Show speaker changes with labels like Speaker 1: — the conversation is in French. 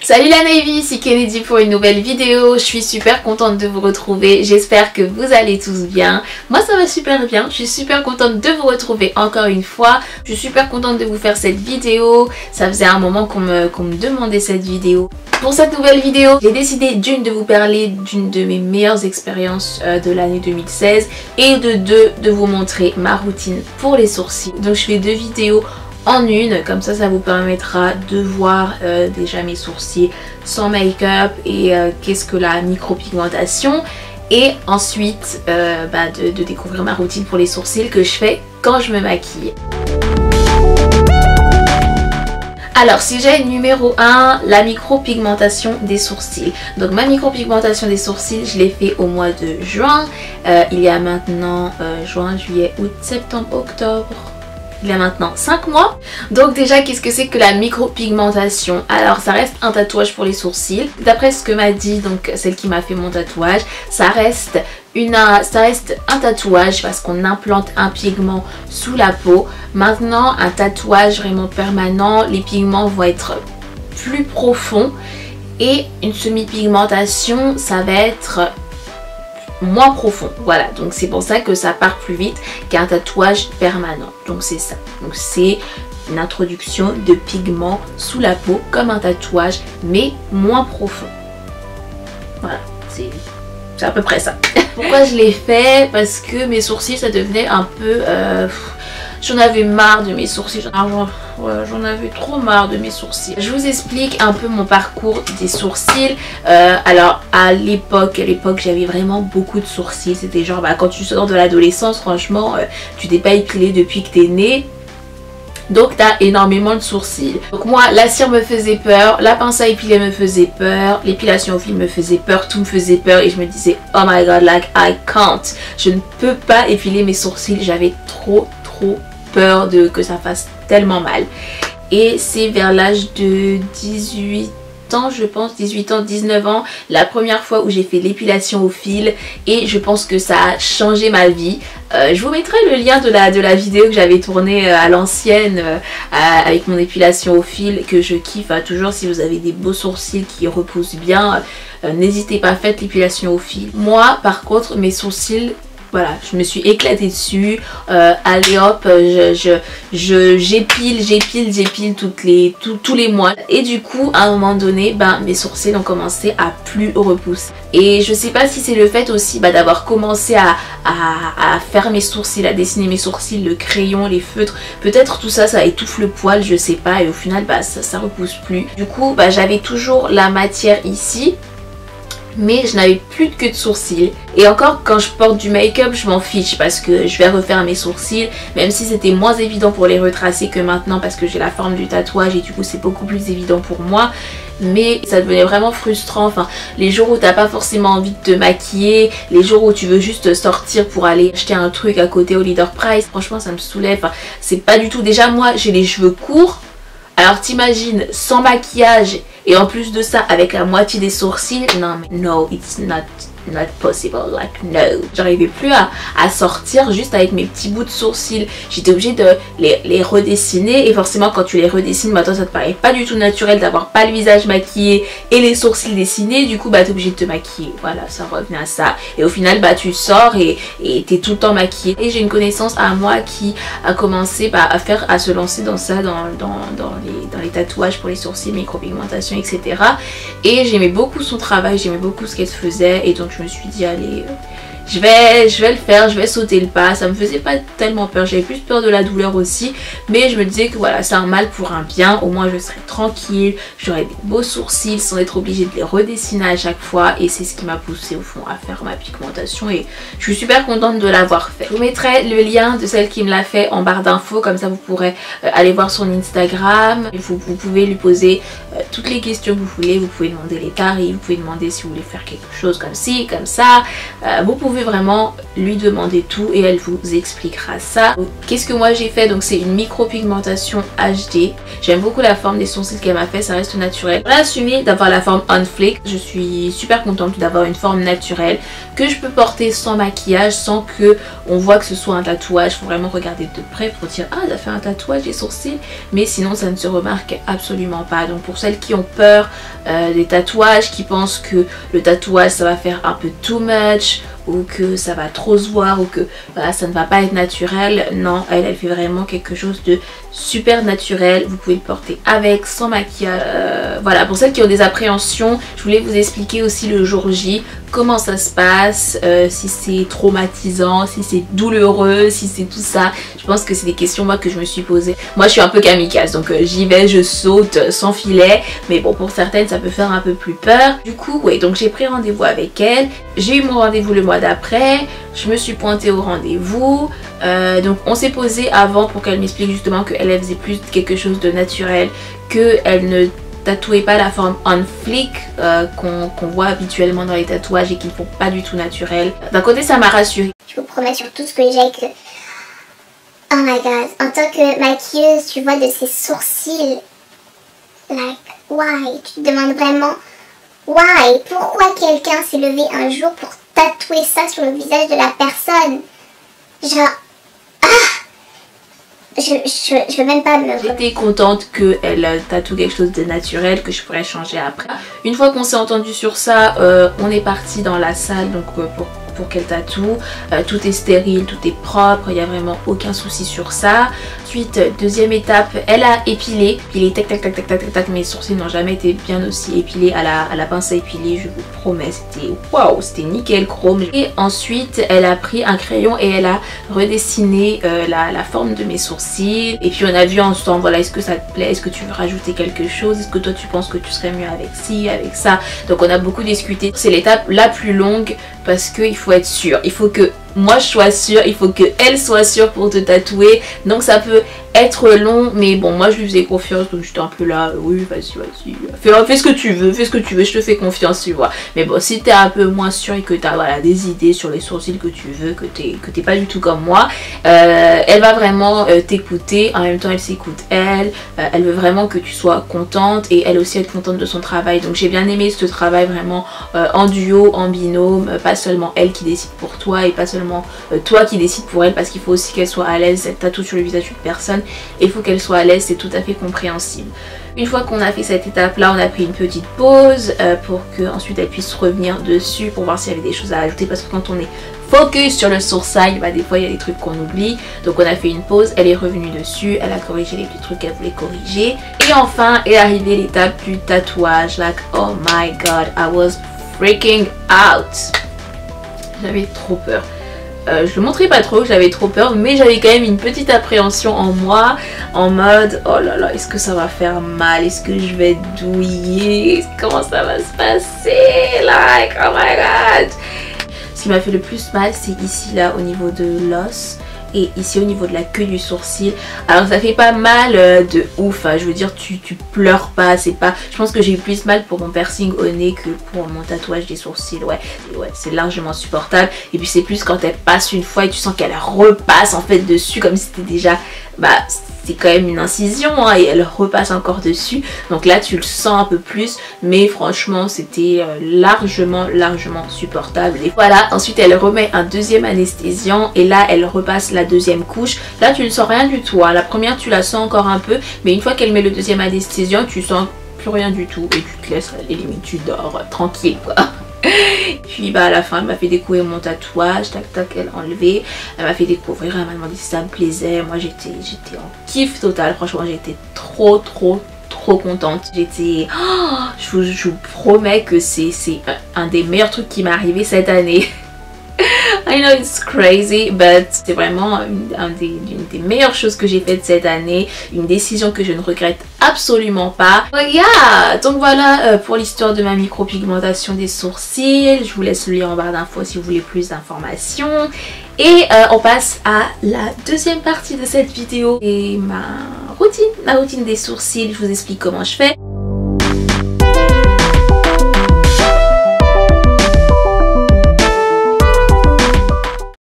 Speaker 1: Salut la Navy, c'est Kennedy pour une nouvelle vidéo. Je suis super contente de vous retrouver. J'espère que vous allez tous bien. Moi ça va super bien. Je suis super contente de vous retrouver encore une fois. Je suis super contente de vous faire cette vidéo. Ça faisait un moment qu'on me demandait cette vidéo. Pour cette nouvelle vidéo, j'ai décidé d'une de vous parler d'une de mes meilleures expériences de l'année 2016 et de deux de vous montrer ma routine pour les sourcils. Donc je fais deux vidéos en une, comme ça vous permettra de voir déjà mes sourcils sans make-up et qu'est-ce que la micropigmentation, et ensuite de découvrir ma routine pour les sourcils que je fais quand je me maquille. Alors sujet numéro 1, la micropigmentation des sourcils. Donc ma micropigmentation des sourcils, je l'ai fait au mois de juin. Il y a maintenant juin, juillet, août, septembre, octobre. Il y a maintenant 5 mois. Donc déjà, qu'est-ce que c'est que la micropigmentation? Alors ça reste un tatouage pour les sourcils. D'après ce que m'a dit donc celle qui m'a fait mon tatouage, ça reste un tatouage parce qu'on implante un pigment sous la peau. Maintenant, un tatouage vraiment permanent, les pigments vont être plus profonds, et une semi-pigmentation, ça va être moins profond. Voilà, donc c'est pour ça que ça part plus vite qu'un tatouage permanent. Donc c'est ça. Donc c'est une introduction de pigments sous la peau comme un tatouage, mais moins profond. Voilà, c'est à peu près ça. Pourquoi je l'ai fait? Parce que mes sourcils, ça devenait un peu... j'en avais marre de mes sourcils, j'en avais trop marre de mes sourcils. Je vous explique un peu mon parcours des sourcils. Alors à l'époque j'avais vraiment beaucoup de sourcils. C'était genre quand tu sors de l'adolescence, franchement tu t'es pas épilé depuis que t'es né, donc t'as énormément de sourcils. Donc moi la cire me faisait peur, la pince à épiler me faisait peur, l'épilation au fil me faisait peur, tout me faisait peur, et je me disais oh my god, like I can't, je ne peux pas épiler mes sourcils. J'avais trop peur que ça fasse tellement mal. Et c'est vers l'âge de 18 ans, je pense, 18 ans, 19 ans, la première fois où j'ai fait l'épilation au fil, et je pense que ça a changé ma vie. Je vous mettrai le lien de la vidéo que j'avais tournée à l'ancienne avec mon épilation au fil, que je kiffe toujours. Si vous avez des beaux sourcils qui repoussent bien, n'hésitez pas, faites l'épilation au fil. Moi par contre, mes sourcils, voilà, je me suis éclatée dessus. Allez hop, j'épile tous les mois. Et du coup, à un moment donné, mes sourcils ont commencé à plus repousser. Et je sais pas si c'est le fait aussi d'avoir commencé à faire mes sourcils, à dessiner mes sourcils, le crayon, les feutres. Peut-être tout ça, ça étouffe le poil, je sais pas. Et au final, ça repousse plus. Du coup, j'avais toujours la matière ici, mais je n'avais plus que de sourcils. Et encore, quand je porte du make-up, je m'en fiche parce que je vais refaire mes sourcils, même si c'était moins évident pour les retracer que maintenant parce que j'ai la forme du tatouage et du coup c'est beaucoup plus évident pour moi. Mais ça devenait vraiment frustrant, enfin les jours où t'as pas forcément envie de te maquiller, les jours où tu veux juste sortir pour aller acheter un truc à côté au Leader Price, franchement ça me soulève. Enfin, c'est pas du tout, déjà moi j'ai les cheveux courts, alors t'imagines sans maquillage et en plus de ça avec la moitié des sourcils, non mais no, it's not possible, like no. J'arrivais plus à sortir juste avec mes petits bouts de sourcils. J'étais obligée de les redessiner, et forcément quand tu les redessines, toi ça te paraît pas du tout naturel d'avoir pas le visage maquillé et les sourcils dessinés. Du coup t'es obligée de te maquiller. Voilà, ça revient à ça. Et au final tu sors et t'es tout le temps maquillée. Et j'ai une connaissance à moi qui a commencé à se lancer dans ça, dans les tatouages pour les sourcils, micropigmentation, etc. Et j'aimais beaucoup son travail, j'aimais beaucoup ce qu'elle faisait, et donc je me suis dit allez, je vais le faire, je vais sauter le pas. Ça me faisait pas tellement peur, j'avais plus peur de la douleur aussi, mais je me disais que voilà, c'est un mal pour un bien. Au moins je serais tranquille, j'aurais des beaux sourcils sans être obligée de les redessiner à chaque fois, et c'est ce qui m'a poussée au fond à faire ma pigmentation, et je suis super contente de l'avoir fait. Je vous mettrai le lien de celle qui me l'a fait en barre d'infos, comme ça vous pourrez aller voir son Instagram. Vous pouvez lui poser toutes les questions que vous voulez, vous pouvez demander les tarifs, vous pouvez demander si vous voulez faire quelque chose comme ci, comme ça, vous pouvez pouvez vraiment lui demander tout et elle vous expliquera ça. Qu'est-ce que moi j'ai fait? Donc c'est une micropigmentation HD. J'aime beaucoup la forme des sourcils qu'elle m'a fait, ça reste naturel. On a assumé d'avoir la forme on flick. Je suis super contente d'avoir une forme naturelle que je peux porter sans maquillage, sans que on voit que ce soit un tatouage. Faut vraiment regarder de près pour dire ah, elle a fait un tatouage des sourcils, mais sinon ça ne se remarque absolument pas. Donc pour celles qui ont peur des tatouages, qui pensent que le tatouage ça va faire un peu too much ou que ça va trop se voir ou que voilà, ça ne va pas être naturel, non, elle fait vraiment quelque chose de super naturel. Vous pouvez le porter avec, sans maquillage. Voilà, pour celles qui ont des appréhensions, je voulais vous expliquer aussi le jour J comment ça se passe, si c'est traumatisant, si c'est douloureux, si c'est tout ça. Je pense que c'est des questions moi que je me suis posées. Moi je suis un peu kamikaze, donc j'y vais, je saute sans filet, mais bon, pour certaines ça peut faire un peu plus peur. Du coup ouais, donc j'ai pris rendez-vous avec elle, j'ai eu mon rendez-vous le mois d'après, je me suis pointée au rendez-vous, donc on s'est posé avant pour qu'elle m'explique justement qu'elle faisait plus quelque chose de naturel, qu'elle ne tatouez pas la forme on flick qu'on voit habituellement dans les tatouages et qui ne font pas du tout naturel. D'un côté ça m'a rassurée.
Speaker 2: Je vous promets sur tout ce que j'ai que... Oh my god, en tant que maquilleuse, tu vois de ces sourcils, like, why? Tu te demandes vraiment, why? Pourquoi quelqu'un s'est levé un jour pour tatouer ça sur le visage de la personne? Genre, je veux même pas me...
Speaker 1: J'étais contente qu'elle tatoue quelque chose de naturel que je pourrais changer après. Une fois qu'on s'est entendu sur ça, on est parti dans la salle donc pour qu'elle tatoue. Tout est stérile, tout est propre, il n'y a vraiment aucun souci sur ça. Ensuite, deuxième étape, elle a épilé. Épilé, tac tac tac tac tac tac tac. Mes sourcils n'ont jamais été bien aussi épilés à la pince à épiler, je vous promets. C'était waouh, c'était nickel chrome. Et ensuite, elle a pris un crayon et elle a redessiné la forme de mes sourcils. Et puis on a vu ensemble, voilà, est-ce que ça te plaît, est-ce que tu veux rajouter quelque chose, est-ce que toi tu penses que tu serais mieux avec ci, avec ça. Donc on a beaucoup discuté. C'est l'étape la plus longue parce qu'il faut être sûr. Il faut que moi je sois sûre, il faut que elle soit sûre pour te tatouer. Donc ça peut être long, mais bon, moi je lui faisais confiance, donc j'étais un peu là, oui, vas-y, fais ce que tu veux, je te fais confiance, tu vois. Mais bon, si t'es un peu moins sûre et que t'as voilà, des idées sur les sourcils que tu veux, que t'es pas du tout comme moi, elle va vraiment t'écouter, en même temps elle s'écoute elle veut vraiment que tu sois contente et elle aussi être contente de son travail. Donc j'ai bien aimé ce travail vraiment en duo, en binôme, pas seulement elle qui décide pour toi et pas seulement toi qui décide pour elle, parce qu'il faut aussi qu'elle soit à l'aise. Elle tatoue sur le visage d'une personne et il faut qu'elle soit à l'aise, c'est tout à fait compréhensible. Une fois qu'on a fait cette étape là, on a pris une petite pause pour que ensuite elle puisse revenir dessus pour voir s'il y avait des choses à ajouter, parce que quand on est focus sur le sourcil, bah des fois il y a des trucs qu'on oublie. Donc on a fait une pause, elle est revenue dessus, elle a corrigé les petits trucs qu'elle voulait corriger et enfin est arrivée l'étape du tatouage. Like oh my god, I was freaking out. J'avais trop peur. Je le montrais pas trop, j'avais trop peur, mais j'avais quand même une petite appréhension en moi, en mode oh là là, est-ce que ça va faire mal, est-ce que je vais douiller, comment ça va se passer, like oh my god. Ce qui m'a fait le plus mal, c'est ici là au niveau de l'os et ici au niveau de la queue du sourcil. Alors ça fait pas mal de ouf, hein. Je veux dire tu pleures pas, c'est pas... Je pense que j'ai eu plus mal pour mon piercing au nez que pour mon tatouage des sourcils, ouais c'est largement supportable. Et puis c'est plus quand elle passe une fois et tu sens qu'elle repasse en fait dessus comme si c'était déjà... Bah c'est quand même une incision hein, et elle repasse encore dessus, donc là tu le sens un peu plus, mais franchement c'était largement supportable. Et voilà, ensuite elle remet un deuxième anesthésiant et là elle repasse la deuxième couche. Là tu ne sens rien du tout hein. La première tu la sens encore un peu, mais une fois qu'elle met le deuxième anesthésiant tu sens plus rien du tout et tu te laisses aller, limite tu dors tranquille quoi. Puis bah à la fin elle m'a fait découvrir mon tatouage, tac tac, elle a enlevé, elle m'a fait découvrir, elle m'a demandé si ça me plaisait. Moi j'étais en kiff total, franchement j'étais trop contente. J'étais, oh, je vous promets que c'est un des meilleurs trucs qui m'est arrivé cette année. I know it's crazy, but c'est vraiment une des meilleures choses que j'ai faites cette année. Une décision que je ne regrette absolument pas. Yeah, donc voilà pour l'histoire de ma micropigmentation des sourcils. Je vous laisse le lien en barre d'infos si vous voulez plus d'informations. Et on passe à la deuxième partie de cette vidéo et ma routine des sourcils. Je vous explique comment je fais.